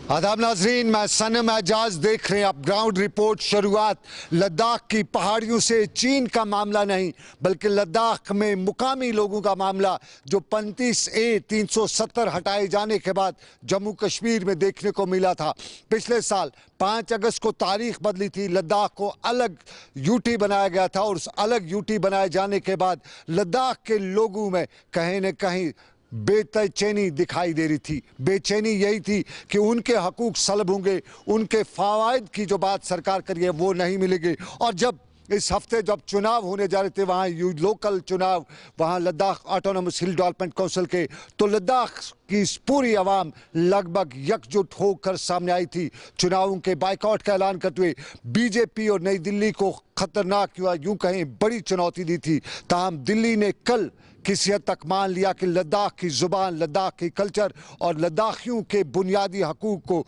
आदाब नाजरीन, मैं सनम एजाज देख रहे हैं आप ग्राउंड रिपोर्ट। शुरुआत लद्दाख की पहाड़ियों से। चीन का मामला नहीं बल्कि लद्दाख में मुकामी लोगों का मामला, जो 35A 370 हटाए जाने के बाद जम्मू कश्मीर में देखने को मिला था। पिछले साल 5 अगस्त को तारीख बदली थी, लद्दाख को अलग यूटी बनाया गया था और उस अलग यूटी बनाए जाने के बाद लद्दाख के लोगों में कहीं न कहीं बेचैनी दिखाई दे रही थी। बेचैनी यही थी कि उनके हकूक सल्ब होंगे, उनके फ़वाइद की जो बात सरकार करी है वो नहीं मिलेगी। और जब इस हफ्ते जब चुनाव होने जा रहे थे, वहाँ लोकल चुनाव, वहाँ लद्दाख ऑटोनमस हिल डेवलपमेंट काउंसिल के, तो लद्दाख की इस पूरी आवाम लगभग एकजुट होकर सामने आई थी, चुनावों के बाइकआउट का ऐलान करते हुए। बीजेपी और नई दिल्ली को खतरनाक या यूं कहें बड़ी चुनौती दी थी। ताहम दिल्ली ने कल किसी हद तक मान लिया कि लद्दाख की ज़ुबान, लद्दाख की कल्चर और लद्दाखियों के बुनियादी हकूक़ को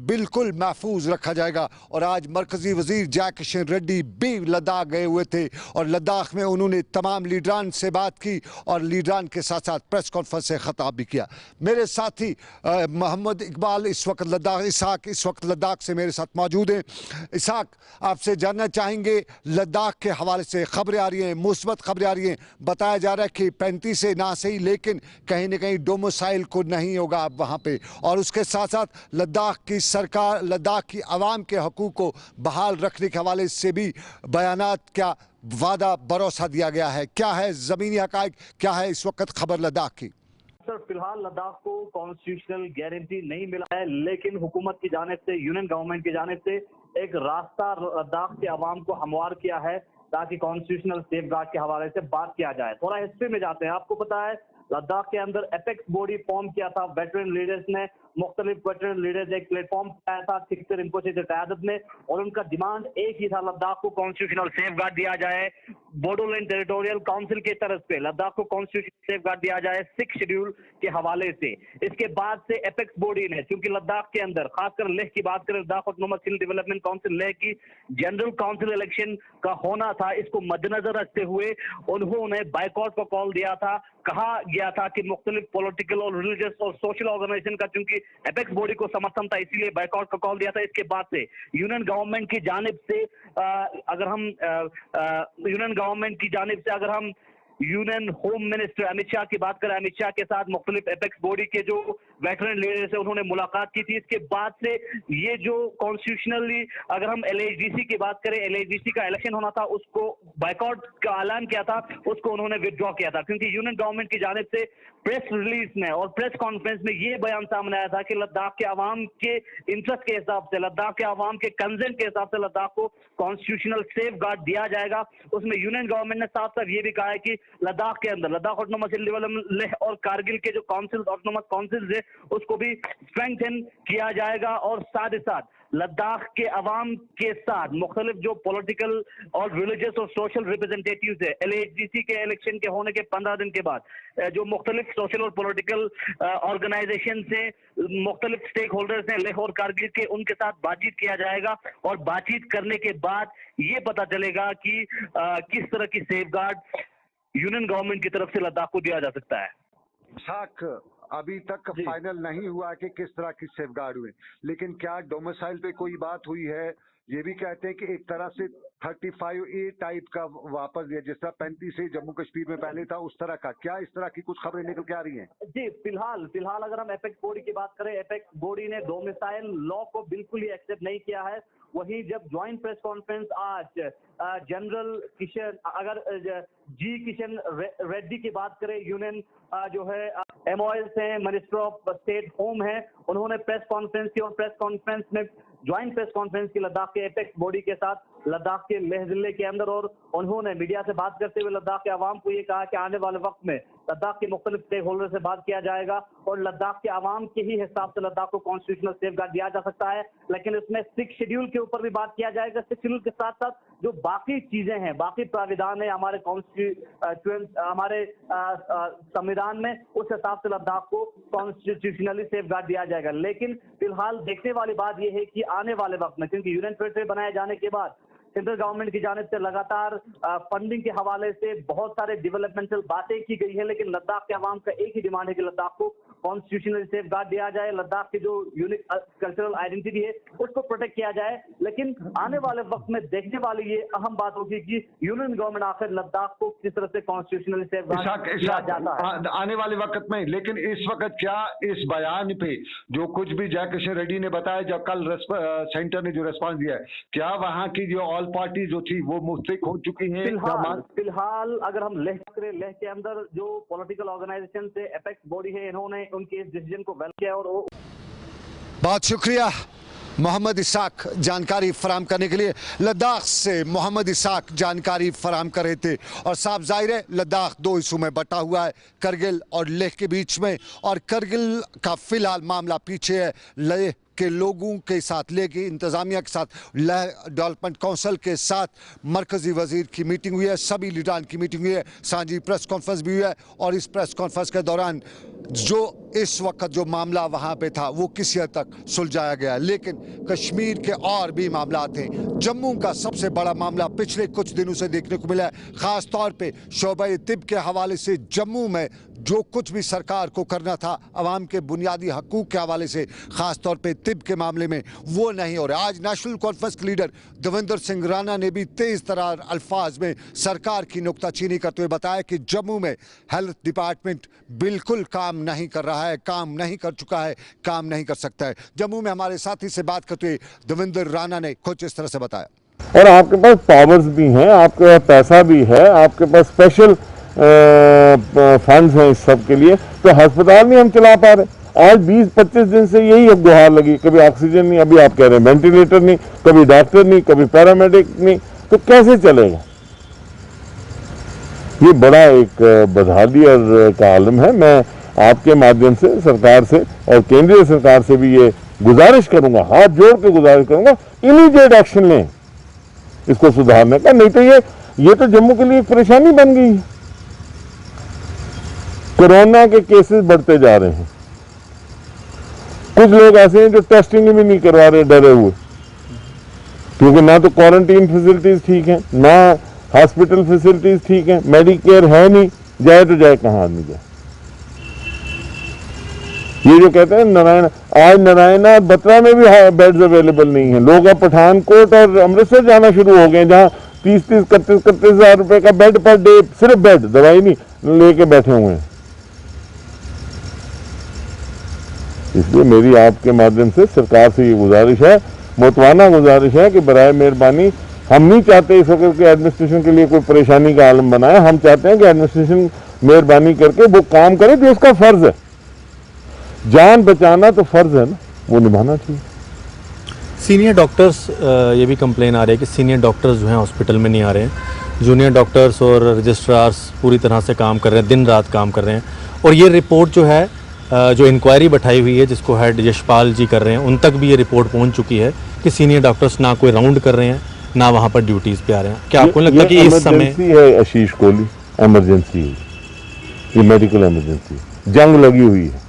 बिल्कुल महफूज रखा जाएगा। और आज मरकज़ी वज़ीर जय किशन रेड्डी भी लद्दाख गए हुए थे और लद्दाख में उन्होंने तमाम लीडरान से बात की और लीडरान के साथ साथ प्रेस कॉन्फ्रेंस से ख़िताब भी किया। मेरे साथी मोहम्मद इकबाल इस वक्त लद्दाख, इसहाक इस वक्त लद्दाख से मेरे साथ मौजूद हैं। इसहाक, आपसे जानना चाहेंगे, लद्दाख के हवाले से खबरें आ रही हैं, मुस्बत खबरें आ रही हैं। बताया जा रहा है कि 35 से ना सही लेकिन कहीं न कहीं डोमिसाइल को नहीं होगा अब वहाँ पे, और उसके साथ साथ लद्दाख की सरकार लद्दाख की आवाम के हकूक़ को बहाल रखने के हवाले से भी बयानात, क्या वादा भरोसा दिया गया है, क्या है ज़मीनी हक़ाइक़, क्या है इस वक्त खबर लद्दाख की? सर, फिलहाल लद्दाख को कॉन्स्टिट्यूशनल गारंटी नहीं मिला है, लेकिन हुकूमत की जानिब से, यूनियन गवर्नमेंट की जानिब से एक रास्ता लद्दाख के अवाम को हमवार किया है ताकि कॉन्स्टिट्यूशनल सेफगार्ड के हवाले से बात किया जाए। थोड़ा हिस्ट्री में जाते हैं। आपको पता है लद्दाख के अंदर एपेक्स बॉडी फॉर्म किया था वेटरन लीडर्स ने, मुख्तलिफ वेटरन लीडर्स एक प्लेटफॉर्म पाया था खिक्तर रिम्पोचे की क़यादत में, और उनका डिमांड एक ही था, लद्दाख को कॉन्स्टिट्यूशनल सेफगार्ड दिया जाए। बोडोलैंड टेरिटोरियल काउंसिल की तरफ से लद्दाख को कॉन्स्टिट्यूशनल सेफगार्ड दिया जाए 6 शेड्यूल के हवाले से। इसके बाद से एपेक्स बॉडी ने, क्योंकि लद्दाख के अंदर खासकर लेह की बात करें, लद्दाख ऑटोनोमस हिल डेवलपमेंट काउंसिल लेह की जनरल काउंसिल इलेक्शन का होना था, इसको मद्देनजर रखते हुए उन्होंने बाइकआउट का कॉल दिया था। कहा गया था कि मुख्तलिफ पॉलिटिकल और रिलीजियस और सोशल ऑर्गेनाइजेशन का चूंकि एपेक्स बॉडी को समर्थन था, इसीलिए बाइकआउट का कॉल दिया था। इसके बाद से यूनियन गवर्नमेंट की जानिब से अगर हम union home minister Amit Shah की बात करें, अमित शाह के साथ मुख्तलिफ एपेक्स बॉडी के जो वेटरन लीडर्स है उन्होंने मुलाकात की थी। इसके बाद से ये जो कॉन्स्टिट्यूशनली, अगर हम LHDC की बात करें, LHDC का इलेक्शन होना था, उसको बाइकआउट का ऐलान किया था, उसको उन्होंने विथड्रॉ किया था, क्योंकि यूनियन गवर्नमेंट की जानिब से प्रेस रिलीज में और प्रेस कॉन्फ्रेंस में ये बयान सामने आया था कि लद्दाख के अवाम के इंटरेस्ट के हिसाब से, लद्दाख के अवाम के कंसेंट के हिसाब से लद्दाख को कॉन्स्टिट्यूशनल सेफ गार्ड दिया जाएगा। उसमें यूनियन गवर्नमेंट ने साफ साफ ये भी कहा है कि लद्दाख के अंदर लद्दाख ऑटोनोमस हिल डेवलपमेंट लेह और कारगिल के जो काउंसिल ऑटोनोमस काउंसिल है उसको भी स्ट्रेंथन किया जाएगा, और साथ ही साथ लद्दाख के अवाम के साथ मुख्तलिफ जो पॉलिटिकल और रिलीजियस और सोशल रिप्रेजेंटेटिव है, LHDC के इलेक्शन के होने के 15 दिन के बाद जो मुख्तलिफ सोशल और पॉलिटिकल ऑर्गेनाइजेशन से मुख्तलिफ स्टेक होल्डर्स हैं लेह और कारगिल के, उनके साथ बातचीत किया जाएगा, और बातचीत करने के बाद ये पता चलेगा कि किस तरह की सेफगार्ड यूनियन गवर्नमेंट की तरफ से लद्दाख को दिया जा सकता है। साख, अभी तक फाइनल नहीं हुआ कि किस तरह की सेफगार्ड हुए, लेकिन क्या डोमिसाइल पे कोई बात हुई है? ये भी कहते हैं कि एक तरह से 35A टाइप का वापस दिया, जिस तरह 35 से जम्मू कश्मीर में पहले था उस तरह का, क्या इस तरह की कुछ खबरें निकल के आ रही हैं? जी, फिलहाल अगर हम एपेक्स बॉडी की बात करें, एपेक्स बॉडी ने डोमिसाइल लॉ को बिल्कुल ही एक्सेप्ट नहीं किया है। वहीं जब ज्वाइंट प्रेस कॉन्फ्रेंस आज जनरल किशन, अगर किशन रेड्डी की बात करें, यूनियन जो है MOS है, मिनिस्टर ऑफ स्टेट होम है, उन्होंने प्रेस कॉन्फ्रेंस की, और प्रेस कॉन्फ्रेंस में ज्वाइंट प्रेस कॉन्फ्रेंस की लद्दाख के एपेक्स बॉडी के साथ लद्दाख के लेह जिले के अंदर, और उन्होंने मीडिया से बात करते हुए लद्दाख के अवाम को ये कहा कि आने वाले वक्त में लद्दाख के मुख्तलिफ स्टेक होल्डर से बात किया जाएगा और लद्दाख के अवाम के ही हिसाब से लद्दाख को कॉन्स्टिट्यूशनल सेफगार्ड दिया जा सकता है। लेकिन इसमें 6 शेड्यूल के ऊपर भी बात किया जाएगा। 6 शेड्यूल के साथ साथ जो बाकी चीजें हैं, बाकी प्राविधान है हमारे हमारे संविधान में, उस हिसाब से लद्दाख को कॉन्स्टिट्यूशनली सेफगार्ड दिया जाएगा। लेकिन फिलहाल देखने वाली बात यह है कि आने वाले वक्त में, क्योंकि यूनियन टेरिटरी बनाए जाने के बाद सेंट्रल गवर्नमेंट की जानिब से लगातार फंडिंग के हवाले से बहुत सारे डेवलपमेंटल बातें की गई है, लेकिन लद्दाख के अवाम का एक ही डिमांड है कि लद्दाख को कॉन्स्टिट्यूशनल सेफ गार्ड दिया जाए, लद्दाख की जो यूनिक कल्चरल आइडेंटिटी है उसको प्रोटेक्ट किया जाए। लेकिन आने वाले वक्त में देखने वाली ये अहम बात होगी कि यूनियन गवर्नमेंट आखिर लद्दाख को किस तरह से कॉन्स्टिट्यूशनल सेफ गार्ड दिया जाता है आने वाले वक्त में। लेकिन इस वक्त क्या इस बयान पे जो कुछ भी जयकिशन रेड्डी ने बताया, जब कल सेंटर ने जो रेस्पॉन्स दिया है, क्या वहां की जो ऑल पार्टी जो थी वो मुस्तैद हो चुकी है? फिलहाल अगर हम लेह के अंदर जो पॉलिटिकल ऑर्गेनाइजेशन से एपेक्स बॉडी है, इन्होंने उनके इस डिसीजन को वेल किया। और वो बहुत शुक्रिया मोहम्मद इसाक जानकारी फराम करने के लिए। लद्दाख से मोहम्मद इसाक जानकारी फराम कर रहे थे। और साफ जाहिर है लद्दाख दो हिस्सों में बटा हुआ है, करगिल और लेह के बीच में। और करगिल का फिलहाल मामला पीछे है। लेह के लोगों के साथ, लेह की इंतजामिया के साथ, लेह डेवलपमेंट काउंसिल के साथ मरकजी वजीर की मीटिंग हुई है, सभी लीडरान की मीटिंग हुई है, सांझी प्रेस कॉन्फ्रेंस भी हुई है। और इस प्रेस कॉन्फ्रेंस के दौरान जो इस वक्त जो मामला वहाँ पे था वो किसी हद तक सुलझाया गया। लेकिन कश्मीर के और भी मामला थे। जम्मू का सबसे बड़ा मामला पिछले कुछ दिनों से देखने को मिला है, ख़ास तौर पे शोबे तिब के हवाले से। जम्मू में जो कुछ भी सरकार को करना था अवाम के बुनियादी हकूक़ के हवाले से, ख़ास तौर पे तिब के मामले में, वो नहीं हो रहा। आज नेशनल कॉन्फ्रेंस के लीडर देवेंद्र सिंह राणा ने भी तेज़ तरार अल्फाज में सरकार की नुक्ताचीनी करते हुए बताया कि जम्मू में हेल्थ डिपार्टमेंट बिल्कुल काम नहीं कर रहा है, काम नहीं कर चुका है, काम नहीं कर सकता है। जम्मू में हमारे साथी से बात करते हुए देवेंद्र राणा ने कुछ इस तरह से बताया। और आपके पास पावर्स भी हैं, आपके पास पैसा भी है, आपके पास स्पेशल फंड्स हैं इस सब के लिए, तो अस्पताल नहीं हम चला पा रहे। आज 20-25 दिन से यही अब गुहार लगी, कभी ऑक्सीजन नहीं, अभी आप कह रहे हैं वेंटिलेटर नहीं, कभी डॉक्टर नहीं, कभी पैरामेडिक नहीं, तो कैसे चलेगा? ये बड़ा एक बदहाली और का आलम है। मैं आपके माध्यम से सरकार से और केंद्रीय सरकार से भी ये गुजारिश करूंगा, हाथ जोड़ के गुजारिश करूंगा, इमीडिएट एक्शन लें इसको सुधारने का। नहीं तो ये तो जम्मू के लिए परेशानी बन गई है। कोरोना के केसेस बढ़ते जा रहे हैं। कुछ लोग ऐसे हैं जो टेस्टिंग भी नहीं करवा रहे, डरे हुए, क्योंकि ना तो क्वारंटीन फैसिलिटीज ठीक है, ना हॉस्पिटल फैसिलिटीज ठीक है, मेडिकेयर है नहीं, जाए तो जाए कहाँ आदमी जाए। ये जो कहते हैं नारायण, आज नारायणा बत्रा में भी बेड्स अवेलेबल नहीं है। लोग अब पठानकोट और अमृतसर जाना शुरू हो गए, जहाँ 30-31 हजार रुपए का बेड पर डे, सिर्फ बेड, दवाई नहीं, लेके बैठे हुए हैं। इसलिए मेरी आपके माध्यम से सरकार से ये गुजारिश है, मोतवाना गुजारिश है कि बराए मेहरबानी, हम नहीं चाहते इस वक्त के एडमिनिस्ट्रेशन के लिए कोई परेशानी का आलम बनाए। हम चाहते हैं कि एडमिनिस्ट्रेशन मेहरबानी करके वो काम करे जो उसका फर्ज है। जान बचाना तो फर्ज है ना, वो निभाना चाहिए। सीनियर डॉक्टर्स ये भी कंप्लेन आ रही है कि सीनियर डॉक्टर्स जो हैं हॉस्पिटल में नहीं आ रहे हैं। जूनियर डॉक्टर्स और रजिस्ट्रार्स पूरी तरह से काम कर रहे हैं, दिन रात काम कर रहे हैं। और ये रिपोर्ट जो है, जो इंक्वायरी बैठाई हुई है जिसको हेड यशपाल जी कर रहे हैं, उन तक भी ये रिपोर्ट पहुंच चुकी है कि सीनियर डॉक्टर्स ना कोई राउंड कर रहे हैं, ना वहाँ पर ड्यूटीज़ पे आ रहे हैं। क्या आपको लगता है कि इस समय है आशीष कोहली, एमरजेंसी है, ये मेडिकल एमरजेंसी, जंग लगी हुई है,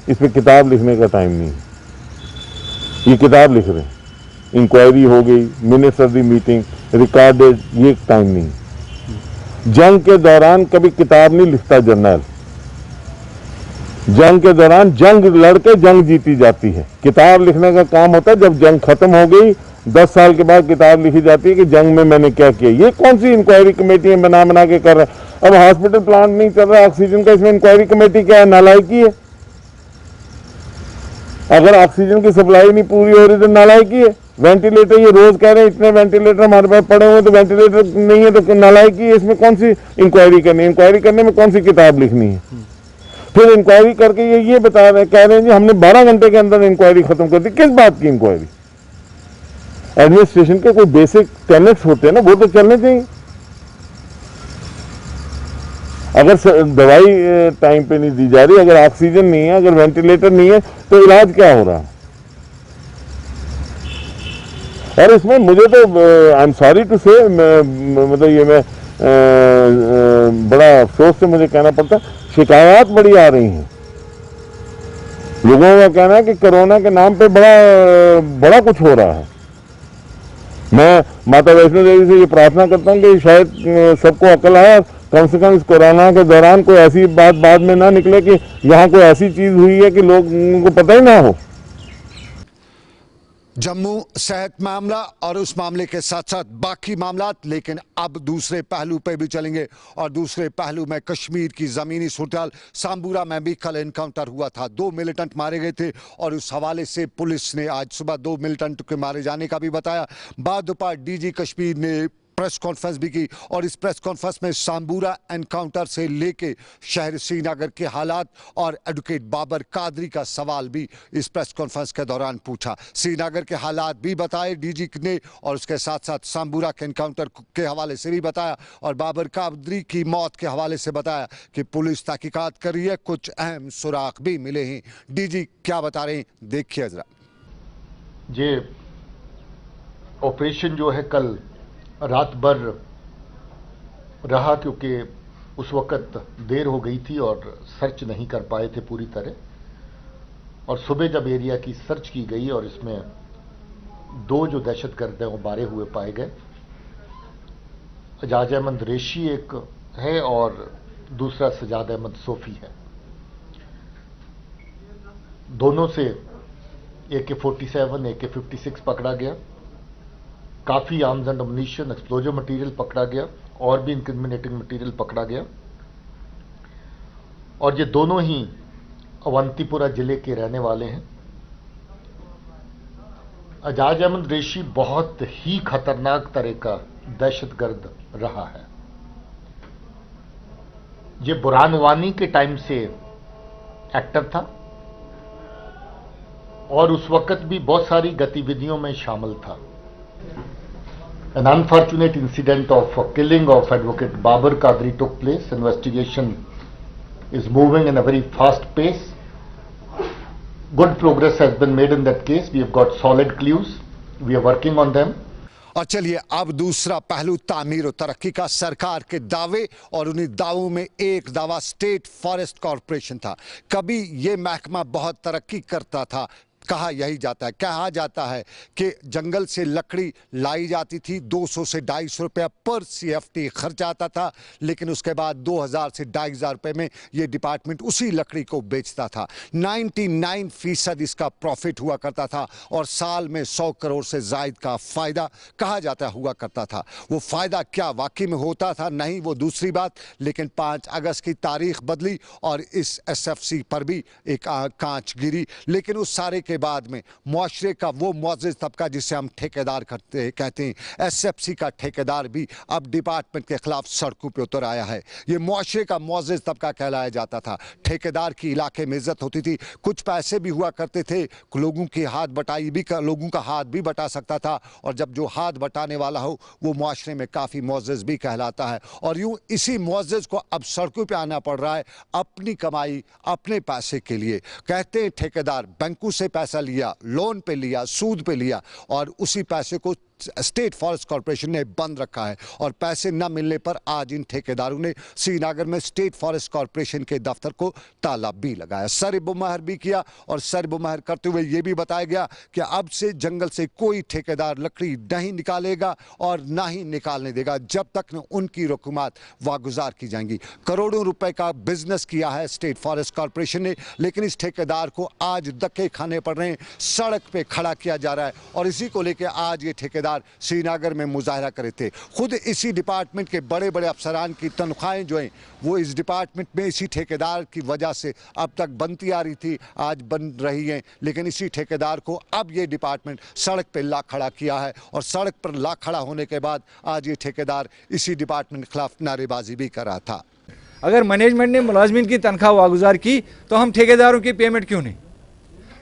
इस पर किताब लिखने का टाइम नहीं है। ये किताब लिख रहे हैं, इंक्वायरी हो गई, minutes of the meeting recorded, ये टाइम नहीं। जंग के दौरान कभी किताब नहीं लिखता जर्नल। जंग के दौरान जंग लड़के जंग जीती जाती है। किताब लिखने का काम होता है जब जंग खत्म हो गई, 10 साल के बाद किताब लिखी जाती है कि जंग में मैंने क्या किया। ये कौन सी इंक्वायरी कमेटी बना के कर रहे हैं? अब हॉस्पिटल प्लांट नहीं चल रहा ऑक्सीजन का, इसमें इंक्वायरी कमेटी क्या है? नालायकी है। अगर ऑक्सीजन की सप्लाई नहीं पूरी हो रही तो नालायकी है। वेंटिलेटर ये रोज कह रहे हैं इतने वेंटिलेटर हमारे पास पड़े हुए, तो वेंटिलेटर नहीं है तो नालायकी है। इसमें कौन सी इंक्वायरी करनी है? इंक्वायरी करने में कौन सी किताब लिखनी है? फिर इंक्वायरी करके ये बता रहे, कह रहे हैं जी हमने 12 घंटे के अंदर इंक्वायरी खत्म कर दी। किस बात की इंक्वायरी? एडमिनिस्ट्रेशन के कोई बेसिक टेनेट्स होते हैं ना, वो तो चलने चाहिए। अगर दवाई टाइम पे नहीं दी जा रही, अगर ऑक्सीजन नहीं है, अगर वेंटिलेटर नहीं है, तो इलाज क्या हो रहा है? और इसमें मुझे तो आई एम सॉरी टू से, मतलब ये मैं बड़ा अफसोस से मुझे कहना पड़ता, शिकायत बड़ी आ रही हैं। लोगों का कहना है कि कोरोना के नाम पे बड़ा कुछ हो रहा है। मैं माता वैष्णो देवी से ये प्रार्थना करता हूँ कि शायद सबको अकल आए, कम से कम इस कोरोना के दौरान कोई ऐसी बात बाद में ना निकले कि यहाँ कोई ऐसी चीज हुई है कि लोगों को पता ही ना हो। जम्मू सेहत मामला और उस मामले के साथ साथ बाकी मामलात, लेकिन अब दूसरे पहलू पे भी चलेंगे और दूसरे पहलू में कश्मीर की ज़मीनी सूरत सांबूरा में भी कल एनकाउंटर हुआ था, 2 मिलिटेंट मारे गए थे और उस हवाले से पुलिस ने आज सुबह 2 मिलिटेंट के मारे जाने का भी बताया। बाद दोपहर डीजी कश्मीर ने प्रेस कॉन्फ्रेंस भी की और इस प्रेस कॉन्फ्रेंस में सांबूरा एनकाउंटर से लेके शहर श्रीनगर के हालात और एडवोकेट बाबर कादरी का सवाल भी इस प्रेस कॉन्फ्रेंस के दौरान पूछा। श्रीनगर के हालात भी बताए डीजी ने और उसके साथ साथ सांबूरा के एनकाउंटर के हवाले से भी बताया और बाबर कादरी की मौत के हवाले से बताया कि पुलिस तहकीकात कर रही है, कुछ अहम सुराग भी मिले हैं। डीजी क्या बता रहे हैं, देखिए जरा। ये ऑपरेशन जो है कल रात भर रहा क्योंकि उस वक़्त देर हो गई थी और सर्च नहीं कर पाए थे पूरी तरह, और सुबह जब एरिया की सर्च की गई और इसमें 2 जो दहशतगर्द हैं वो मारे हुए पाए गए। एजाज अहमद रेशी एक है और दूसरा सजाद अहमद सोफी है। दोनों से AK-47 AK-56 पकड़ा गया, काफ़ी आर्म्स एंड अम्युनिशन एक्सप्लोजिव मटेरियल पकड़ा गया और भी इंक्रिमिनेटिंग मटेरियल पकड़ा गया। और ये दोनों ही अवंतीपुरा जिले के रहने वाले हैं। एजाज अहमद रेशी बहुत ही खतरनाक तरह का दहशतगर्द रहा है। ये बुरहान वानी के टाइम से एक्टर था और उस वक्त भी बहुत सारी गतिविधियों में शामिल था। An unfortunate incident of killing of Advocate Babar Kadri took place. Investigation is moving in a very fast pace. Good progress has been made in that case. We have got solid clues. We are working on them. और चलिए अब दूसरा पहलू तामीर और तरक्की का। सरकार के दावे और उन्हीं दावों में एक दावा स्टेट फॉरेस्ट कॉरपोरेशन था। कभी ये महकमा बहुत तरक्की करता था, कहा जाता है कि जंगल से लकड़ी लाई जाती थी, 200 से 250 रुपया पर CFT खर्च आता था, लेकिन उसके बाद 2000 से 2500 रुपये में ये डिपार्टमेंट उसी लकड़ी को बेचता था। 99% इसका प्रॉफिट हुआ करता था और साल में 100 करोड़ से ज़ायद का फ़ायदा कहा जाता हुआ करता था। वो फ़ायदा क्या वाकई में होता था नहीं वो दूसरी बात, लेकिन 5 अगस्त की तारीख बदली और इस SFC पर भी एक कांच गिरी। लेकिन उस सारे के बाद में मुआशरे का वो मुअज़्ज़िज़ तबका जिसे हम ठेकेदार कहते हैं, SFC का ठेकेदार भी अब डिपार्टमेंट के खिलाफ सड़कों पे उतर आया है। ये मुआशरे का मुअज़्ज़िज़ तबका कहलाया जाता था। ठेकेदार की इलाके में इज्जत होती थी, कुछ पैसे भी हुआ करते थे, लोगों की हाथ बटाई भी लोगों का हाथ भी बटा सकता था, और जब जो हाथ बटाने वाला हो वो मुआशरे में काफ़ी मुअज़्ज़िज़ भी कहलाता है। और यूँ इसी मुअज़्ज़िज़ को अब सड़कों पर आना पड़ रहा है अपनी कमाई अपने पैसे के लिए। कहते हैं ठेकेदार बैंकों से पैसा लिया, लोन पे लिया, सूद पे लिया और उसी पैसे को स्टेट फॉरेस्ट कॉरपोरेशन ने बंद रखा है। और पैसे न मिलने पर आज इन ठेकेदारों ने श्रीनगर में स्टेट फॉरेस्ट कॉरपोरेशन के दफ्तर को ताला भी लगाया, सर-ए-मुहर भी किया। और सर-ए-मुहर करते हुए ये भी बताया गया कि अब से जंगल से कोई ठेकेदार लकड़ी नहीं निकालेगा और ना ही निकालने देगा जब तक न उनकी रकूमात वागुजार की जाएंगी। करोड़ों रुपए का बिजनेस किया है स्टेट फॉरेस्ट कॉरपोरेशन ने, लेकिन इस ठेकेदार को आज धक्के खाने पड़ रहे हैं, सड़क पे खड़ा किया जा रहा है। और इसी को लेकर आज ये ठेकेदार श्रीनगर में मुजाहरा करे थे। खुद इसी डिपार्टमेंट के बड़े बड़े अफसरान की तनख्वाहें जो हैं वो इस डिपार्टमेंट में इसी ठेकेदार की वजह से अब तक बनती आ रही थी, आज बन रही हैं। लेकिन इसी ठेकेदार को अब ये डिपार्टमेंट सड़क पर ला खड़ा किया है और सड़क पर ला खड़ा होने के बाद आज ये ठेकेदार इसी डिपार्टमेंट के खिलाफ नारेबाजी भी कर रहा था। अगर मैनेजमेंट ने मुलाजमीन की तनख्वाह वागुजार की तो हम ठेकेदारों की पेमेंट क्यों नहीं?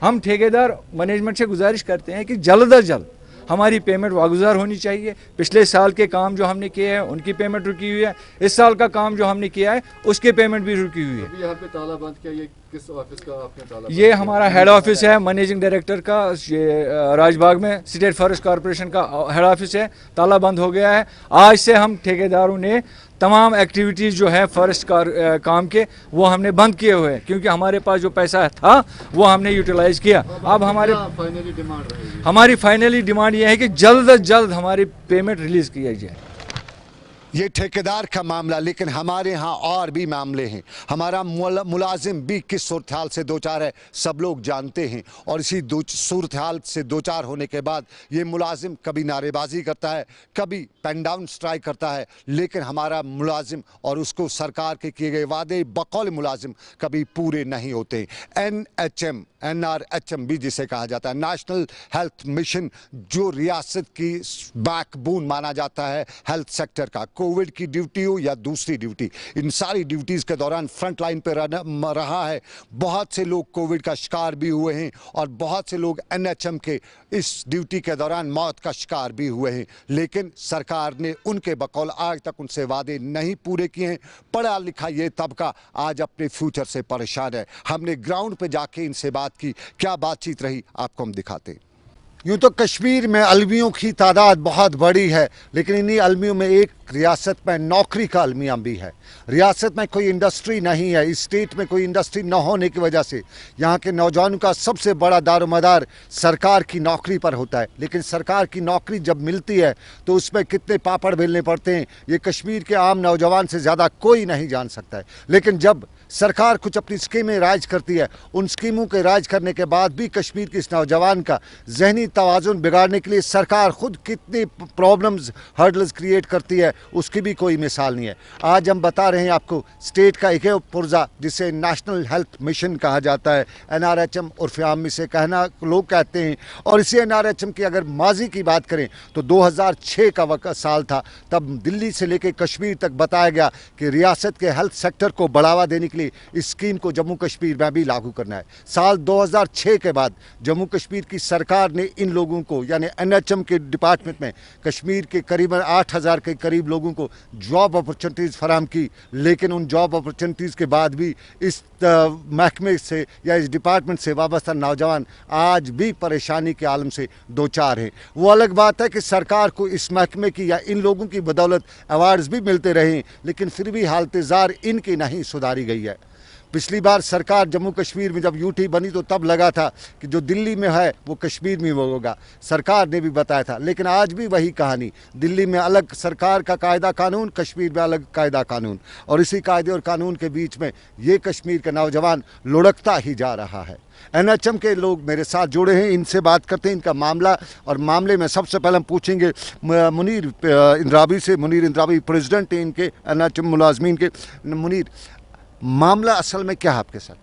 हम ठेकेदार मैनेजमेंट से गुजारिश करते हैं कि जल्द अज जल्द हमारी पेमेंट वागुजार होनी चाहिए। पिछले साल के काम जो हमने किए हैं उनकी पेमेंट रुकी हुई है, इस साल का काम जो हमने किया है उसकी पेमेंट भी रुकी हुई है। यहाँ पे ताला बंद किया, ये किस ऑफिस का आपने ताला? ये हमारा हेड ऑफिस है, मैनेजिंग डायरेक्टर का, ये राजबाग में स्टेट फॉरेस्ट कॉरपोरेशन का हेड ऑफिस है, ताला बंद हो गया है। आज से हम ठेकेदारों ने तमाम एक्टिविटीज़ जो है फॉरेस्ट काम के वो हमने बंद किए हुए हैं, क्योंकि हमारे पास जो पैसा था वो हमने यूटिलाइज किया। अब हमारी फाइनली डिमांड ये है कि जल्द अज जल्द हमारी पेमेंट रिलीज़ की जाए। ये ठेकेदार का मामला, लेकिन हमारे यहाँ और भी मामले हैं। हमारा मुलाजिम भी किस सूरत हाल से दो चार है सब लोग जानते हैं, और इसी सूरत हाल से दो चार होने के बाद ये मुलाजिम कभी नारेबाजी करता है, कभी पेन डाउन स्ट्राइक करता है, लेकिन हमारा मुलाजिम और उसको सरकार के किए गए वादे बकौल मुलाजिम कभी पूरे नहीं होते। NHM NRHM भी जिसे कहा जाता है, नेशनल हेल्थ मिशन, जो रियासत की बैकबोन माना जाता है हेल्थ सेक्टर का, कोविड की ड्यूटी हो या दूसरी ड्यूटी, इन सारी ड्यूटीज़ के दौरान फ्रंट लाइन पर रहा है। बहुत से लोग कोविड का शिकार भी हुए हैं और बहुत से लोग NHM के इस ड्यूटी के दौरान मौत का शिकार भी हुए हैं, लेकिन सरकार ने उनके बकौल आज तक उनसे वादे नहीं पूरे किए हैं। पढ़ा लिखा ये तबका आज अपने फ्यूचर से परेशान है। हमने ग्राउंड पे जाके इनसे बात की, क्या बातचीत रही आपको हम दिखाते। यूँ तो कश्मीर में अलमियों की तादाद बहुत बड़ी है, लेकिन इन्हीं अलमियों में एक रियासत में नौकरी का अलमिया भी है। रियासत में कोई इंडस्ट्री नहीं है। इस स्टेट में कोई इंडस्ट्री न होने की वजह से यहाँ के नौजवानों का सबसे बड़ा दारोमदार सरकार की नौकरी पर होता है। लेकिन सरकार की नौकरी जब मिलती है तो उसमें कितने पापड़ बेलने पड़ते हैं ये कश्मीर के आम नौजवान से ज़्यादा कोई नहीं जान सकता है। लेकिन जब सरकार कुछ अपनी स्कीमें राइज करती है, उन स्कीमों के राइज करने के बाद भी कश्मीर के इस नौजवान का जहनी तवाज़ुन बिगाड़ने के लिए सरकार खुद कितनी प्रॉब्लम्स हर्डल्स क्रिएट करती है उसकी भी कोई मिसाल नहीं है। आज हम बता रहे हैं आपको स्टेट का एक पुर्जा जिसे नेशनल हेल्थ मिशन कहा जाता है, NRHM उर्फ आम से कहना लोग कहते हैं। और इसी NRHM की अगर माजी की बात करें तो 2006 का वक्त साल था, तब दिल्ली से लेकर कश्मीर तक बताया गया कि रियासत के हेल्थ सेक्टर को बढ़ावा देने के लिए इस स्कीम को जम्मू कश्मीर में भी लागू करना है। साल 2006 के बाद जम्मू कश्मीर की सरकार ने इन लोगों को यानी NHM के डिपार्टमेंट में कश्मीर के करीबन 8000 के करीब लोगों को जॉब अपॉर्चुनिटीज़ फराहम की। लेकिन उन जॉब अपॉर्चुनिटीज़ के बाद भी इस महकमे से या इस डिपार्टमेंट से वाबस्ता नौजवान आज भी परेशानी के आलम से दो चार हैं। वो अलग बात है कि सरकार को इस महकमे की या इन लोगों की बदौलत अवार्ड्स भी मिलते रहे, लेकिन फिर भी हालत ज़ार इनकी नहीं सुधारी गई है। पिछली बार सरकार जम्मू कश्मीर में जब UT बनी तो तब लगा था कि जो दिल्ली में है वो कश्मीर में होगा, सरकार ने भी बताया था। लेकिन आज भी वही कहानी, दिल्ली में अलग सरकार का कायदा कानून, कश्मीर में अलग कायदा कानून, और इसी कायदे और कानून के बीच में ये कश्मीर का नौजवान लुढ़कता ही जा रहा है। NHM के लोग मेरे साथ जुड़े हैं, इनसे बात करते हैं इनका मामला। और मामले में सबसे पहले हम पूछेंगे मुनीर इंद्रावी से। मुनीर इंद्रावी प्रेसिडेंट हैं इनके NHM मुलाजमीन के। मुनीर, मामला असल में क्या है आपके साथ?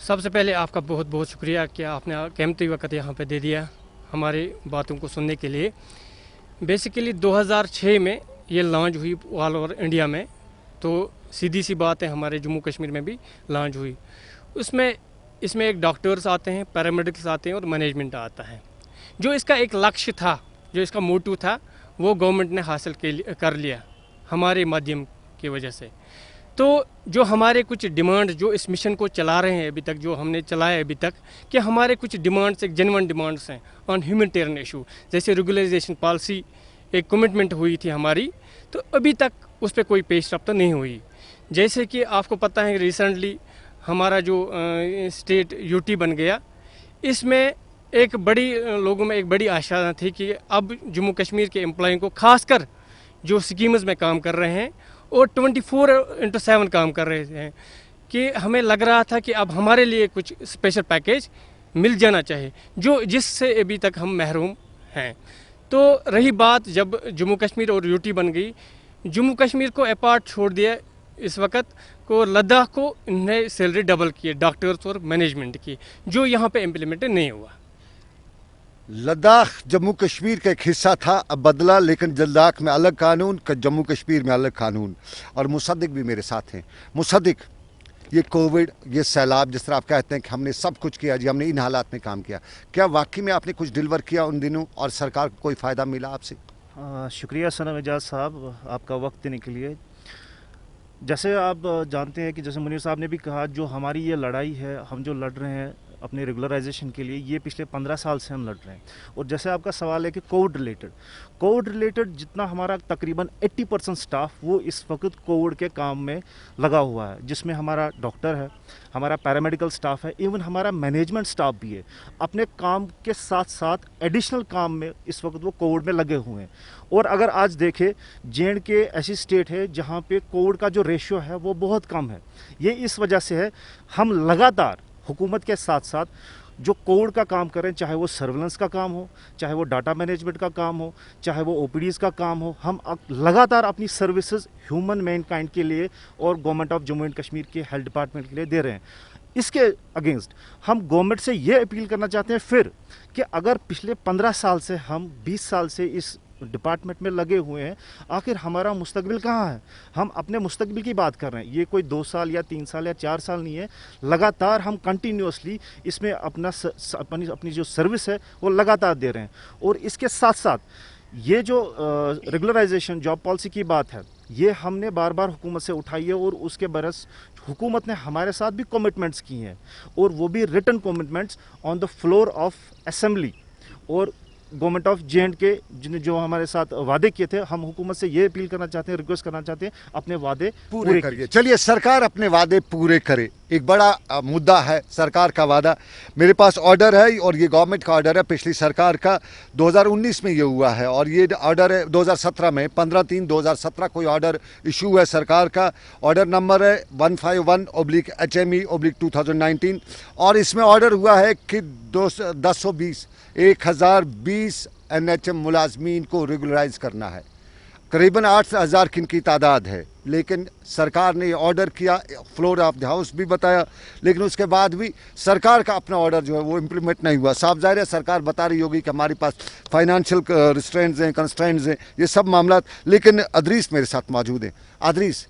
सबसे पहले आपका बहुत बहुत शुक्रिया कि आपने कीमती वक्त यहाँ पे दे दिया हमारी बातों को सुनने के लिए। बेसिकली 2006 में ये लॉन्च हुई ऑल ओवर इंडिया में, तो सीधी सी बात है हमारे जम्मू कश्मीर में भी लॉन्च हुई। इसमें एक डॉक्टर्स आते हैं, पैरामेडिक्स आते हैं और मैनेजमेंट आता है। जो इसका एक लक्ष्य था, जो इसका मोटिव था, वो गवर्नमेंट ने हासिल कर लिया हमारे माध्यम की वजह से। तो जो हमारे कुछ डिमांड जो इस मिशन को चला रहे हैं अभी तक, जो हमने चलाया अभी तक, कि हमारे कुछ डिमांड्स एक जेन्युइन डिमांड्स हैं ऑन ह्यूमैनिटेरियन इशू, जैसे रेगुलराइजेशन पॉलिसी एक कमिटमेंट हुई थी हमारी, तो अभी तक उस पर कोई पेश रफ्त नहीं हुई। जैसे कि आपको पता है रिसेंटली हमारा जो स्टेट UT बन गया, इसमें एक बड़ी लोगों में एक बड़ी आशा थी कि अब जम्मू कश्मीर के एम्प्लॉय को खासकर जो स्कीम्स में काम कर रहे हैं और 24/7 काम कर रहे हैं, कि हमें लग रहा था कि अब हमारे लिए कुछ स्पेशल पैकेज मिल जाना चाहिए, जिससे अभी तक हम महरूम हैं। तो रही बात जब जम्मू कश्मीर और UT बन गई, जम्मू कश्मीर को अपार्ट छोड़ दिया, इस वक्त को लद्दाख को इन्हें सैलरी डबल की है डॉक्टर्स और मैनेजमेंट की, जो यहाँ पे इम्प्लीमेंट नहीं हुआ। लद्दाख जम्मू कश्मीर का एक हिस्सा था, अब बदला, लेकिन लद्दाख में अलग कानून, जम्मू कश्मीर में अलग कानून। और मुसद्दिक भी मेरे साथ हैं। मुसद्दिक, ये कोविड, ये सैलाब, जिस तरह आप कहते हैं कि हमने सब कुछ किया जी, हमने इन हालात में काम किया, क्या वाकई में आपने कुछ डिलीवर किया उन दिनों और सरकार को कोई फ़ायदा मिला आपसे? शुक्रिया सनम एजाज साहब आपका वक्त देने के लिए। जैसे आप जानते हैं कि जैसे मुनीर साहब ने भी कहा, जो हमारी ये लड़ाई है, हम जो लड़ रहे हैं अपने रेगुलराइजेशन के लिए, ये पिछले 15 साल से हम लड़ रहे हैं। और जैसे आपका सवाल है कि कोविड रिलेटेड जितना हमारा तकरीबन 80% स्टाफ वो इस वक्त कोविड के काम में लगा हुआ है, जिसमें हमारा डॉक्टर है, हमारा पैरामेडिकल स्टाफ है, इवन हमारा मैनेजमेंट स्टाफ भी है। अपने काम के साथ साथ एडिशनल काम में इस वक्त वो कोविड में लगे हुए हैं। और अगर आज देखें, J&K ऐसी स्टेट है जहाँ पे कोविड का जो रेशियो है वो बहुत कम है। ये इस वजह से है, हम लगातार हुकूमत के साथ साथ जो कोविड का काम कर रहे हैं, चाहे वो सर्विलेंस का काम हो, चाहे वो डाटा मैनेजमेंट का काम हो, चाहे वो OPDs का काम हो, हम लगातार अपनी सर्विसेज ह्यूमन मैनकाइंड के लिए और government of Jammu and Kashmir के हेल्थ डिपार्टमेंट के लिए दे रहे हैं। इसके अगेंस्ट हम गवर्नमेंट से ये अपील करना चाहते हैं फिर कि अगर पिछले 15 साल से हम 20 साल से इस डिपार्टमेंट में लगे हुए हैं, आखिर हमारा मुस्तकबिल कहाँ है? हम अपने मुस्तकबिल की बात कर रहे हैं। ये कोई 2 साल या 3 साल या 4 साल नहीं है, लगातार हम कंटिन्यूसली इसमें अपनी जो सर्विस है वो लगातार दे रहे हैं। और इसके साथ साथ ये जो रेगुलराइजेशन जॉब पॉलिसी की बात है, ये हमने बार बार हुकूमत से उठाई है और उसके बरस हुकूमत ने हमारे साथ भी कमिटमेंट्स की हैं, और वो भी written commitments on the floor of assembly. और गवर्नमेंट ऑफ J&K जिन्हें जो हमारे साथ वादे किए थे, हम हुकूमत से ये अपील करना चाहते हैं, रिक्वेस्ट करना चाहते हैं, अपने वादे पूरे करिए। चलिए, सरकार अपने वादे पूरे करे। एक बड़ा मुद्दा है सरकार का वादा। मेरे पास ऑर्डर है और ये गवर्नमेंट का ऑर्डर है, पिछली सरकार का 2019 में ये हुआ है, और ये ऑर्डर है 2017 में 15/3/2017 कोई ऑर्डर इशू है सरकार का। ऑर्डर नंबर है 151/HME/2019, और इसमें ऑर्डर हुआ है कि 1020 NHM मुलाजमीन को रेगुलराइज करना है। करीबन 8,000 की तादाद है, लेकिन सरकार ने ऑर्डर किया, फ्लोर ऑफ द हाउस भी बताया, लेकिन उसके बाद भी सरकार का अपना ऑर्डर जो है वो इम्प्लीमेंट नहीं हुआ। साफ जाहिर है सरकार बता रही होगी कि हमारे पास फाइनेंशियल रिस्ट्रेंट्स हैं, कंस्ट्रेंट्स हैं, ये सब मामला। लेकिन अदरीस मेरे साथ मौजूद हैं। अदरीस,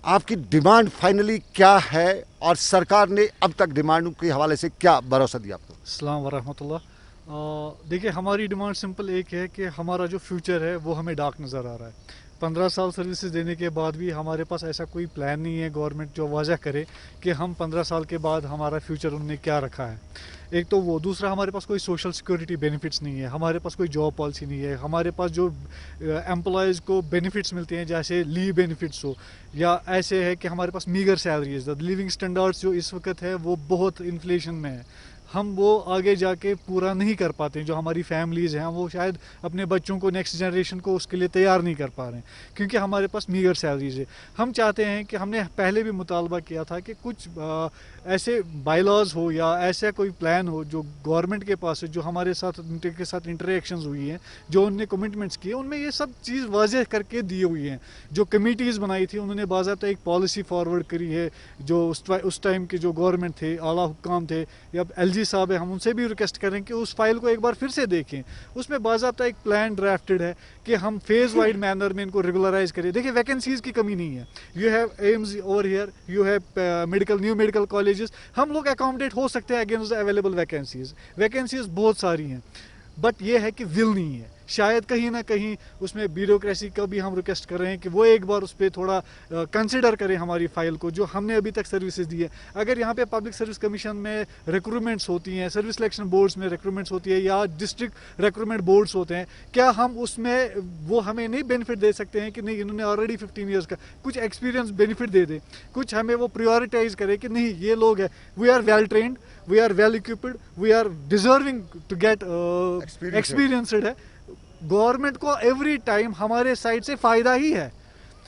आपकी डिमांड फाइनली क्या है, और सरकार ने अब तक डिमांडों के हवाले से क्या भरोसा दिया आपको? अस्सलाम वरहमतुल्लाह। देखिए, हमारी डिमांड सिंपल एक है कि हमारा जो फ्यूचर है वो हमें डार्क नज़र आ रहा है। 15 साल सर्विसेज देने के बाद भी हमारे पास ऐसा कोई प्लान नहीं है गवर्नमेंट जो वाज़ह करे कि हम 15 साल के बाद हमारा फ्यूचर उनने क्या रखा है। एक तो वो, दूसरा हमारे पास कोई सोशल सिक्योरिटी बेनिफिट्स नहीं है, हमारे पास कोई जॉब पॉलिसी नहीं है, हमारे पास जो एम्प्लॉयज़ को बेनिफिट्स मिलते हैं जैसे लीव बेनिफिट्स हो, या ऐसे है कि हमारे पास मीगर सैलरीज, लिविंग स्टैंडर्ड्स जो इस वक्त है वो बहुत इन्फ्लेशन में है, हम वो आगे जाके पूरा नहीं कर पाते। जो हमारी फैमिलीज़ हैं वो शायद अपने बच्चों को, नेक्स्ट जनरेशन को उसके लिए तैयार नहीं कर पा रहे हैं, क्योंकि हमारे पास मीगर सैलरीज है। हम चाहते हैं कि हमने पहले भी मुतालबा किया था कि कुछ ऐसे बायलॉज हो या ऐसा कोई प्लान हो जो गवर्नमेंट के पास है, जो हमारे साथ उनके साथ इंटरेक्शंस हुई हैं, जो उनने कमिटमेंट्स किए, उनमें ये सब चीज़ वाज़ेह करके दी हुई हैं। जो कमेटीज़ बनाई थी उन्होंने बाज़ाब्ता एक पॉलिसी फॉरवर्ड करी है, जो उस टाइम के जो गवर्नमेंट थे, आला हुक्काम थे या LG साहब है, हम उनसे भी रिक्वेस्ट करें कि उस फाइल को एक बार फिर से देखें। उसमें बाज़ाब्ता एक प्लान ड्राफ्टेड है कि हम फेज़ वाइड मैनर में इनको रेगुलराइज करें। देखिए, वैकेंसीज़ की कमी नहीं है, you have AIIMS over here, you have new medical colleges, हम लोग अकोमोडेट हो सकते हैं अगेंस्ट द अवेलेबल वैकेंसीज बहुत सारी हैं, बट ये है कि विल नहीं है। शायद कहीं ना कहीं उसमें ब्यूरोक्रेसी का भी हम रिक्वेस्ट कर रहे हैं कि वो एक बार उस पर थोड़ा कंसिडर करें हमारी फ़ाइल को, जो हमने अभी तक सर्विसेज दी है। अगर यहाँ पे पब्लिक सर्विस कमीशन में रिक्रूटमेंट्स होती हैं, सर्विस सिलेक्शन बोर्ड्स में रिक्रूटमेंट्स होती है, या डिस्ट्रिक्ट रिक्रूटमेंट बोर्ड्स होते हैं, क्या हम उसमें वो हमें नहीं बेनिफिट दे सकते हैं कि नहीं, इन्होंने ऑलरेडी 15 ईयर्स का कुछ एक्सपीरियंस बेनिफिट दे दे, कुछ हमें वो प्रायोरिटाइज करे कि नहीं, ये लोग हैं, we are well trained, we are well equipped, we are deserving to get experienced है। गवर्नमेंट को एवरी टाइम हमारे साइड से फायदा ही है।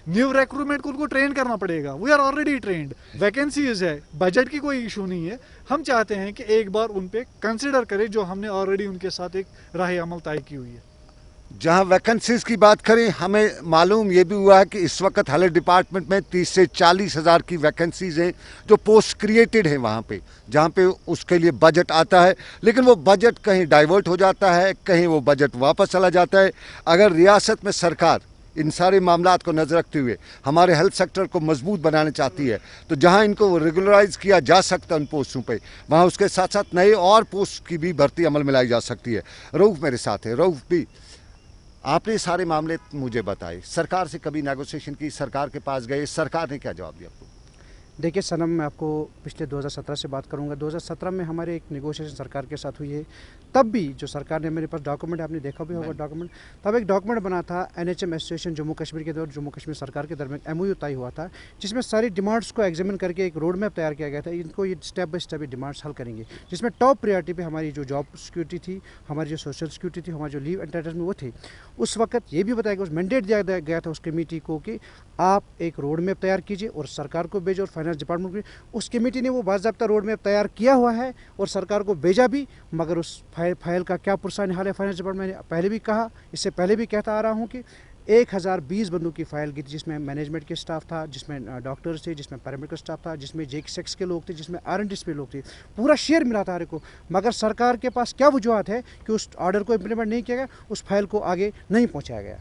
न्यू रिक्रूटमेंट को उनको ट्रेन करना पड़ेगा, we are already trained, vacancies है, बजट की कोई इशू नहीं है। हम चाहते हैं कि एक बार उन पे कंसिडर करें जो हमने ऑलरेडी उनके साथ एक राह अमल तय की हुई है। जहां वैकेंसीज की बात करें, हमें मालूम ये भी हुआ है कि इस वक्त हेल्थ डिपार्टमेंट में 30 से 40 हज़ार की वैकेंसीज हैं जो पोस्ट क्रिएटेड हैं वहाँ पे, जहाँ पे उसके लिए बजट आता है, लेकिन वो बजट कहीं डाइवर्ट हो जाता है, कहीं वो बजट वापस चला जाता है। अगर रियासत में सरकार इन सारे मामलात को नज़र रखते हुए हमारे हेल्थ सेक्टर को मजबूत बनाना चाहती है, तो जहाँ इनको रेगुलराइज किया जा सकता है उन पोस्टों पे, वहाँ उसके साथ साथ नए और पोस्ट की भी भर्ती अमल में लाई जा सकती है। रऊफ़ मेरे साथ है। रऊफ़ भी, आपने सारे मामले मुझे बताए, सरकार से कभी नेगोशिएशन की, सरकार के पास गए, सरकार ने क्या जवाब दिया आपको? देखिए सनम, मैं आपको पिछले 2017 से बात करूंगा। 2017 में हमारे एक नेगोशिएशन सरकार के साथ हुई है। तब भी जो सरकार ने, मेरे पास डॉक्यूमेंट, आपने देखा भी होगा डॉक्यूमेंट, तब एक डॉक्यूमेंट बना था NHM एसोसिएशन जम्मू कश्मीर के दौर जम्मू कश्मीर सरकार के दरमियान MOU तय हुआ था, जिसमें सारी डिमांड्स को एग्जामिन करके एक रोड मैप तैयार किया गया था। इनको ये स्टेप बाय स्टेप डिमांड्स हल करेंगे, जिसमें टॉप प्रायोरिटी पे हमारी जो जॉब सिक्योरिटी थी, हमारी जो सोशल सिक्योरिटी थी, हमारी जो लीव एंटाइटलमेंट वो थी। उस वक्त ये भी बताया गया, उस मैंडेट दिया गया था उस कमेटी को कि आप एक रोड मैप तैयार कीजिए और सरकार को भेजो और फाइनेंस डिपार्टमेंट को। उस कमेटी ने वो बाज़ाब्ता रोड मैप तैयार किया हुआ है और सरकार को भेजा भी, मगर उस फाइल का क्या पुरसान हाल है। फाइनेंस डिपार्टमेंट ने पहले भी कहा, इससे पहले भी कहता आ रहा हूँ कि 1020 बंदों की फ़ाइल की थी, जिसमें मैनेजमेंट के स्टाफ था, जिसमें डॉक्टर्स थे, जिसमें पैरामेडिकल स्टाफ था, जिसमें JSEX के लोग थे, जिसमें R&D पे लोग थे। पूरा शेयर मिला था हर को, मगर सरकार के पास क्या वजूहत है कि उस ऑर्डर को इम्प्लीमेंट नहीं किया गया, उस फाइल को आगे नहीं पहुँचाया गया।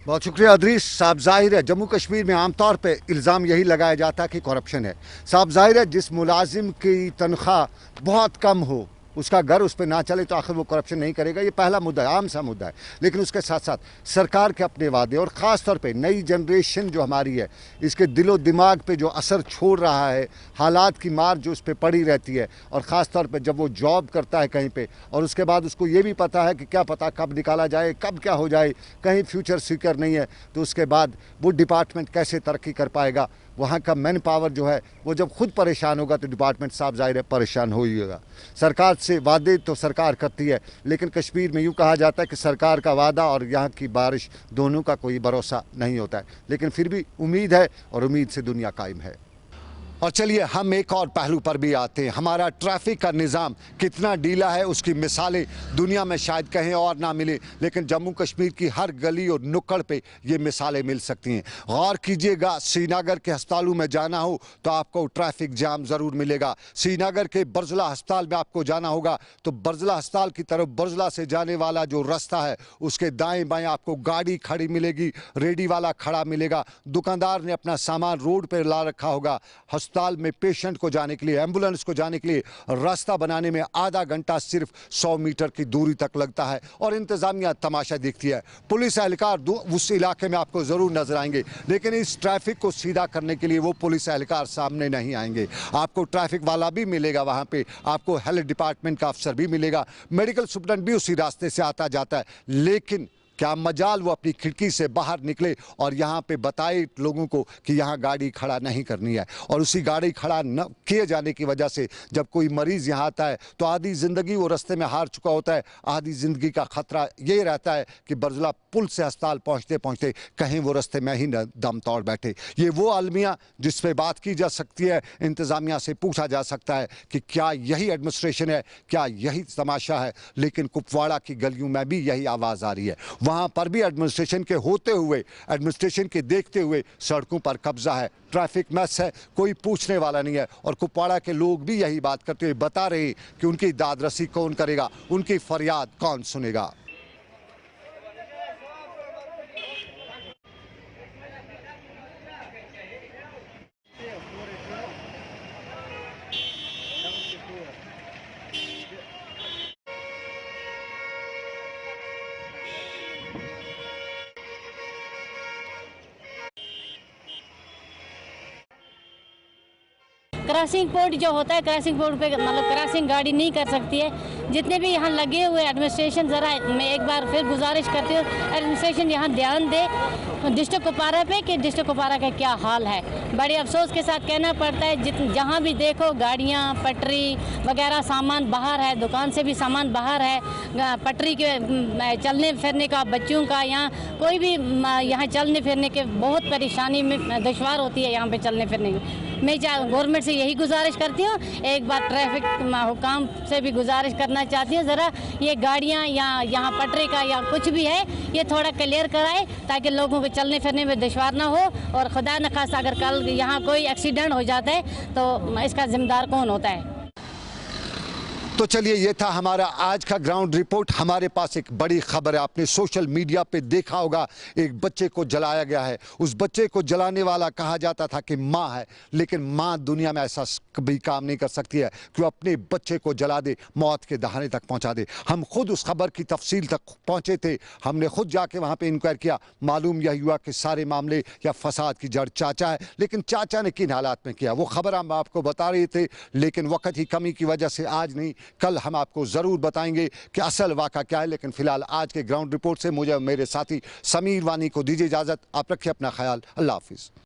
बहुत शुक्रिया अदरीस साहब। जाहिर है जम्मू कश्मीर में आमतौर पे इल्ज़ाम यही लगाया जाता है कि करप्शन है। साहब जाहिर है जिस मुलाजिम की तनख्वाह बहुत कम हो, उसका घर उस पर ना चले, तो आखिर वो करप्शन नहीं करेगा। ये पहला मुद्दा है, आम सा मुद्दा है। लेकिन उसके साथ साथ सरकार के अपने वादे और ख़ास तौर पे नई जनरेशन जो हमारी है, इसके दिलो दिमाग पे जो असर छोड़ रहा है, हालात की मार जो उस पर पड़ी रहती है, और ख़ास तौर पे जब वो जॉब करता है कहीं पे और उसके बाद उसको ये भी पता है कि क्या पता कब निकाला जाए, कब क्या हो जाए, कहीं फ्यूचर सिक्योर नहीं है, तो उसके बाद वो डिपार्टमेंट कैसे तरक्की कर पाएगा। वहाँ का मैन पावर जो है वो जब खुद परेशान होगा तो डिपार्टमेंट साफ जाहिर है परेशान हो ही होगा। सरकार से वादे तो सरकार करती है, लेकिन कश्मीर में यूँ कहा जाता है कि सरकार का वादा और यहाँ की बारिश दोनों का कोई भरोसा नहीं होता है। लेकिन फिर भी उम्मीद है और उम्मीद से दुनिया कायम है। और चलिए हम एक और पहलू पर भी आते हैं। हमारा ट्रैफिक का निज़ाम कितना ढीला है, उसकी मिसालें दुनिया में शायद कहीं और ना मिले, लेकिन जम्मू कश्मीर की हर गली और नुक्कड़ पे ये मिसालें मिल सकती हैं। गौर कीजिएगा, श्रीनगर के अस्पतालों में जाना हो तो आपको ट्रैफिक जाम ज़रूर मिलेगा। श्रीनगर के बर्ज़ला अस्पताल में आपको जाना होगा तो बर्ज़ला अस्पताल की तरफ बर्ज़ला से जाने वाला जो रास्ता है उसके दाएँ बाएँ आपको गाड़ी खड़ी मिलेगी, रेडी वाला खड़ा मिलेगा, दुकानदार ने अपना सामान रोड पर ला रखा होगा। अस्पताल में पेशेंट को जाने के लिए, एम्बुलेंस को जाने के लिए रास्ता बनाने में आधा घंटा सिर्फ 100 मीटर की दूरी तक लगता है और इंतजामिया तमाशा देखती है। पुलिस एहलकार उस इलाके में आपको ज़रूर नजर आएंगे, लेकिन इस ट्रैफिक को सीधा करने के लिए वो पुलिस एहलकार सामने नहीं आएंगे। आपको ट्रैफिक वाला भी मिलेगा, वहाँ पे आपको हेल्थ डिपार्टमेंट का अफसर भी मिलेगा, मेडिकल सुपरडेंट भी उसी रास्ते से आता जाता है। लेकिन क्या मजाल वो अपनी खिड़की से बाहर निकले और यहाँ पे बताए लोगों को कि यहाँ गाड़ी खड़ा नहीं करनी है, और उसी गाड़ी खड़ा न किए जाने की वजह से जब कोई मरीज़ यहाँ आता है तो आधी ज़िंदगी वो रास्ते में हार चुका होता है। आधी ज़िंदगी का ख़तरा ये रहता है कि बर्ज़ला पुल से अस्पताल पहुँचते पहुँचते कहीं वो रास्ते में ही न दम तोड़ बैठे। ये वो अलमिया जिस पर बात की जा सकती है, इंतज़ामिया से पूछा जा सकता है कि क्या यही एडमिनिस्ट्रेशन है, क्या यही तमाशा है। लेकिन कुपवाड़ा की गलियों में भी यही आवाज़ आ रही है। वहाँ पर भी एडमिनिस्ट्रेशन के होते हुए, एडमिनिस्ट्रेशन के देखते हुए सड़कों पर कब्जा है, ट्रैफिक मैस है, कोई पूछने वाला नहीं है। और कुपवाड़ा के लोग भी यही बात करते हुए बता रहे हैं कि उनकी दादरसी कौन करेगा, उनकी फरियाद कौन सुनेगा। क्रॉसिंग पोर्ट जो होता है, क्रॉसिंग पोर्ट पे मतलब क्रॉसिंग गाड़ी नहीं कर सकती है। जितने भी यहाँ लगे हुए एडमिनिस्ट्रेशन, ज़रा मैं एक बार फिर गुजारिश करती हूँ एडमिनिस्ट्रेशन यहाँ ध्यान दे डिस्ट्रिक्ट कुपवाड़ा पे कि डिस्ट्रिक्ट कुपवाड़ा का क्या हाल है। बड़े अफसोस के साथ कहना पड़ता है जहाँ भी देखो गाड़ियाँ, पटरी वगैरह, सामान बाहर है, दुकान से भी सामान बाहर है, पटरी के चलने फिरने का, बच्चों का यहाँ कोई भी यहाँ चलने फिरने के बहुत परेशानी में दुश्वार होती है यहाँ पे चलने फिरने की। मैं गवर्नमेंट से यही गुजारिश करती हूँ, एक बार ट्रैफिक हुकाम से भी गुजारिश करना चाहती हूँ, ज़रा ये गाड़ियाँ या यहाँ पटरी का या कुछ भी है ये थोड़ा क्लियर कराए ताकि लोगों को चलने फिरने में दुश्वार ना हो। और खुदा न खास्ता अगर कल यहाँ कोई एक्सीडेंट हो जाता है तो इसका जिम्मेदार कौन होता है। तो चलिए, ये था हमारा आज का ग्राउंड रिपोर्ट। हमारे पास एक बड़ी खबर है। आपने सोशल मीडिया पे देखा होगा, एक बच्चे को जलाया गया है। उस बच्चे को जलाने वाला कहा जाता था कि माँ है, लेकिन माँ दुनिया में ऐसा कभी काम नहीं कर सकती है कि वो अपने बच्चे को जला दे, मौत के दहाने तक पहुंचा दे। हम खुद उस खबर की तफसील तक पहुंचे थे, हमने खुद जाके वहां पे इंक्वायर किया। मालूम यह हुआ कि सारे मामले या फसाद की जड़ चाचा है, लेकिन चाचा ने किन हालात में किया वो खबर हम आपको बता रहे थे, लेकिन वक्त ही कमी की वजह से आज नहीं, कल हम आपको ज़रूर बताएंगे कि असल वाक़ा क्या है। लेकिन फिलहाल आज के ग्राउंड रिपोर्ट से मुझे मेरे साथी समीर वानी को दीजिए इजाज़त। आप रखिए अपना ख्याल। अल्लाह हाफिज़।